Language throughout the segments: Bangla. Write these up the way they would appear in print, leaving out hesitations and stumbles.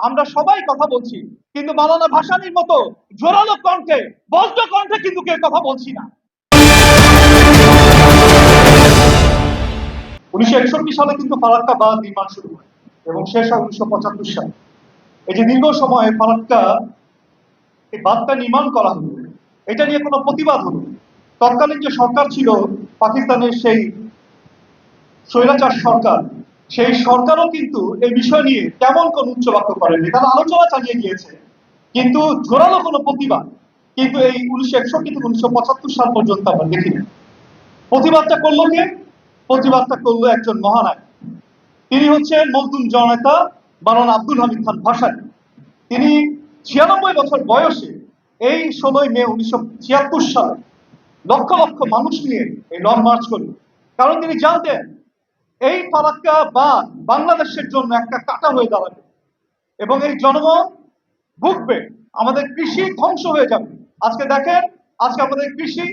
আমরা সবাই কথা বলছি, কিন্তু মাওলানা ভাসানীর মতো জোরালো কণ্ঠে, বজ্র কণ্ঠে কিন্তু কেউ কথা বলছি না। 1961 সালে কিন্তু ফারাক্কা বাঁধ নির্মাণ শুরু হয় এবং শেষ হয় 1975 সালে। এই যে দীর্ঘ সময় ফারাক্কা এই বাঁধটা নির্মাণ করা হলো, এটা নিয়ে কোনো প্রতিবাদ হলো, তৎকালীন যে সরকার ছিল পাকিস্তানের সেই স্বৈরাচার সরকার, সেই সরকারও কিন্তু এই বিষয় নিয়ে তেমন কোন উচ্চবাক্য করেনি, তারা আলোচনা চালিয়ে গিয়েছে, কিন্তু জোরালো কোনো প্রতিবাদ কিন্তু এই 1961 থেকে 1975 সাল পর্যন্ত আমরা দেখিনি। প্রতিবাদটা করলো কে? প্রতিবাদটা করলো একজন মহানায়ক, তিনি হচ্ছেন মজদুম জননেতা মাওলানা আব্দুল হামিদ খান ভাসানী। তিনি 96 বছর বয়সে এই 16 মে 1976 সালে লক্ষ লক্ষ মানুষ নিয়ে এই লং মার্চ করলেন, কারণ তিনি জানতেন এই ফারাক্কা বাঁধ বাংলাদেশের জন্য একটা কাঁটা হয়ে দাঁড়াবে এবং এই জনগণ ভুগবে, আমাদের কৃষি ধ্বংস হয়ে যাবে। আজকে দেখেন, আজকে আমাদের কৃষি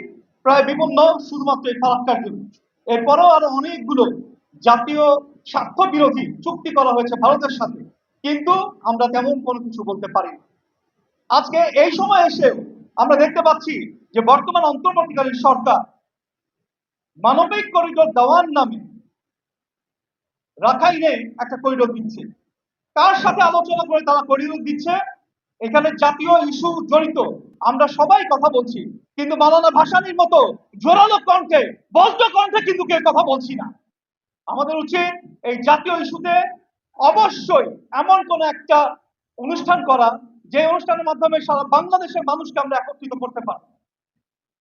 প্রায় বিপন্ন শুধুমাত্র এই ফারাক্কার জন্য। এরপরেও আরো অনেকগুলো জাতীয় স্বার্থ বিরোধী চুক্তি করা হয়েছে ভারতের সাথে, কিন্তু আমরা তেমন কোনো কিছু বলতে পারি না। আজকে এই সময় এসেও আমরা দেখতে পাচ্ছি যে বর্তমান অন্তর্বর্তীকালীন সরকার মানবিক করিডোর দেওয়ার নামে রাখাইনে একটা করিডোর দিচ্ছে। কার সাথে আলোচনা করে তারা করিডোর দিচ্ছে? এখানে জাতীয় ইস্যু জড়িত, আমরা সবাই কথা বলছি, কিন্তু মাওলানা ভাসানীর মতো জোরালো কণ্ঠে, বজ্র কণ্ঠে কিন্তু কেউ কথা বলছি না। আমাদের উচিত এই জাতীয় ইস্যুতে অবশ্যই এমন কোন একটা অনুষ্ঠান করা, যে অনুষ্ঠানের মাধ্যমে সারা বাংলাদেশের মানুষকে আমরা একত্রিত করতে পারি।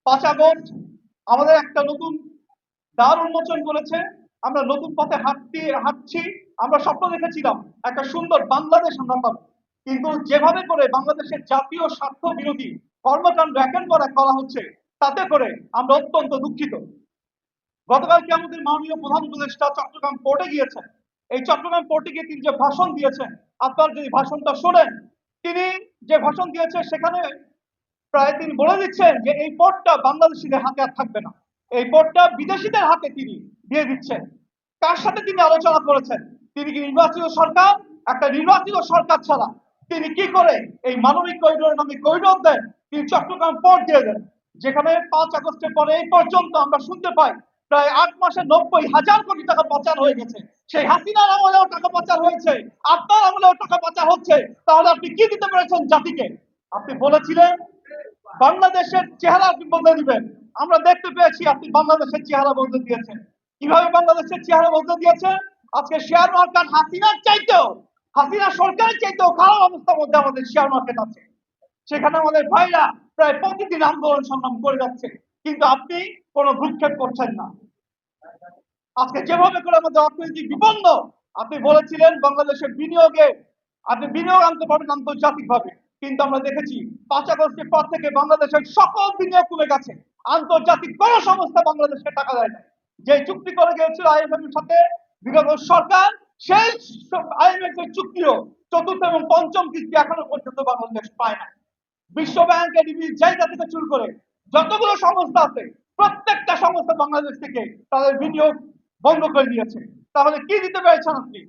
5 আগস্ট আমাদের একটা নতুন দ্বার উন্মোচন করেছে, আমরা নতুন পথে হাঁটছি। আমরা স্বপ্ন দেখেছিলাম একটা সুন্দর বাংলাদেশ আমরা পাবো, কিন্তু যেভাবে করে বাংলাদেশের জাতীয় স্বার্থ বিরোধী কর্মকাণ্ড একের পর এক করা হচ্ছে, তাতে করে আমরা অত্যন্ত দুঃখিত। গতকালকে আমাদের মাননীয় প্রধান উপদেষ্টা চট্টগ্রাম পোর্টে গিয়েছেন। এই চট্টগ্রাম পোর্টে গিয়ে তিনি যে ভাষণ দিয়েছেন, আপনার যদি ভাষণটা শোনেন, তিনি যে ভাষণ দিয়েছেন সেখানে প্রায় তিনি বলে দিচ্ছেন যে এই পোর্টটা বাংলাদেশিদের হাতে আর থাকবে না, এই পোর্টটা বিদেশিদের হাতে তিনি দিয়ে দিচ্ছেন। কার সাথে তিনি আলোচনা করেছেন? তিনি কি নির্বাচিত সরকার? একটা নির্বাচিত সরকার ছাড়া তিনি কি করে এই মানবিক করিডোর নামে করিডোর দেন? তিনি চট্টগ্রাম পোর্ট দিয়ে দেন, যেখানে 5 আগস্টের পরে এই পর্যন্ত আমরা শুনতে পাই প্রায় 8 মাসে 90,000 কোটি টাকা পাচার হয়ে গেছে। সেই হাসিনার আমলেও টাকা পাচার হয়েছে, আপনার আমলেও টাকা পাচার হচ্ছে। তাহলে আপনি কি দিতে পেরেছেন জাতিকে? আপনি বলেছিলেন বাংলাদেশের চেহারা আপনি বদলে দিবেন, আমরা দেখতে পেয়েছি আপনি বাংলাদেশের চেহারা বদলে দিয়েছেন। কিভাবে বাংলাদেশের চেহারা বদলে দিয়েছেন? আজকে শেয়ার মার্কেট হাসিনা সরকারের চাইতেও খারাপ অবস্থার মধ্যে আমাদের শেয়ার মার্কেট আছে। সেখানে আমাদের ভাইরা প্রায় প্রতিদিন আন্দোলন সংগ্রাম করে যাচ্ছে, কিন্তু আপনি কোনো ভ্রুক্ষেপ করছেন না। আজকে যেভাবে করে আমাদের অর্থনীতি বিপন্ন, আপনি বলেছিলেন বাংলাদেশের বিনিয়োগে আপনি বিনিয়োগ আনতে পারবেন আন্তর্জাতিকভাবে, কিন্তু আমরা দেখেছি 5 আগস্টের পর থেকে বাংলাদেশের সকল বিনিয়োগ কমে গেছে। আন্তর্জাতিক কোন সংস্থা বাংলাদেশকে টাকা দেয় না। যে চুক্তি করে গিয়েছিল আইএমএফ এর সাথে বিগত সরকার, সেই আইএমএফ এর চুক্তিও চতুর্থ এবং পঞ্চম কিস্তি এখনো পর্যন্ত বাংলাদেশ পায় না। বিশ্ব ব্যাংক, এডিবির জায়গা থেকে শুরু করে যতগুলো সংস্থা আছে, প্রত্যেকটা সংস্থা বাংলাদেশ থেকে তাদের বিনিয়োগ বন্ধ করে দিয়েছে। তাহলে কি দিতে পেরেছেন আপনি?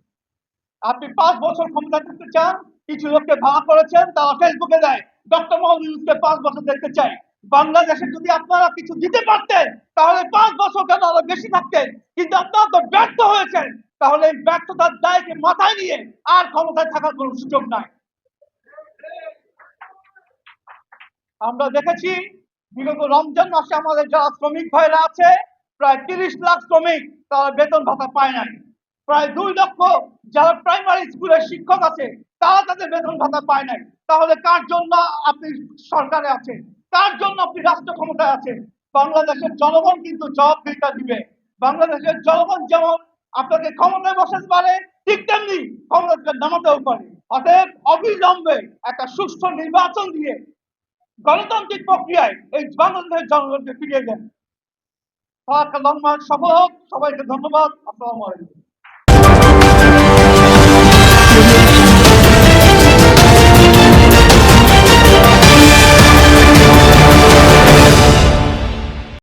আপনি 5 বছর ক্ষমতা থাকতে চান, কিছু লোককে ভাড়া করেছেন, তারা ফেসবুকে দেয় ডক্টর মোহাম্মদ ইউনূসকে 5 বছর দেখতে চাই। বাংলাদেশে যদি আপনারা কিছু দিতে পারতেন, তাহলে 5 বছর কেন আরো বেশি থাকতেন, কিন্তু আপনারা তো ব্যর্থ হয়েছেন। তাহলে এই ব্যর্থতার দায়কে মাথায় নিয়ে আর ক্ষমতায় থাকার কোনো সুযোগ নাই। আমরা দেখেছি বিগত রমজান মাসে আমাদের যারা শ্রমিক ভাইরা আছে, প্রায় 30 লাখ শ্রমিক তারা বেতন ভাতা পায় নাই। প্রায় 2 লক্ষ যারা প্রাইমারি স্কুলের শিক্ষক আছে, তারা তাদের বেতন ভাতা পায় নাই। তাহলে কার জন্য আপনি সরকারে আছেন? কার জন্য আপনি রাষ্ট্র ক্ষমতায় আছেন? বাংলাদেশের জনগণ কিন্তু জবাবদিহিতা দিবে। বাংলাদেশের জনগণ যেমন আপনাকে ক্ষমতায় বসাতে পারে, ঠিক তেমনি ক্ষমতাকে নামাতেও পারে। অতএব অবিলম্বে একটা সুষ্ঠু নির্বাচন দিয়ে গণতান্ত্রিক প্রক্রিয়ায় এই বাংলাদেশের জনগণকে ফিরিয়ে দেন। সফল হোক। সবাইকে ধন্যবাদ। আসসালামু আলাইকুম।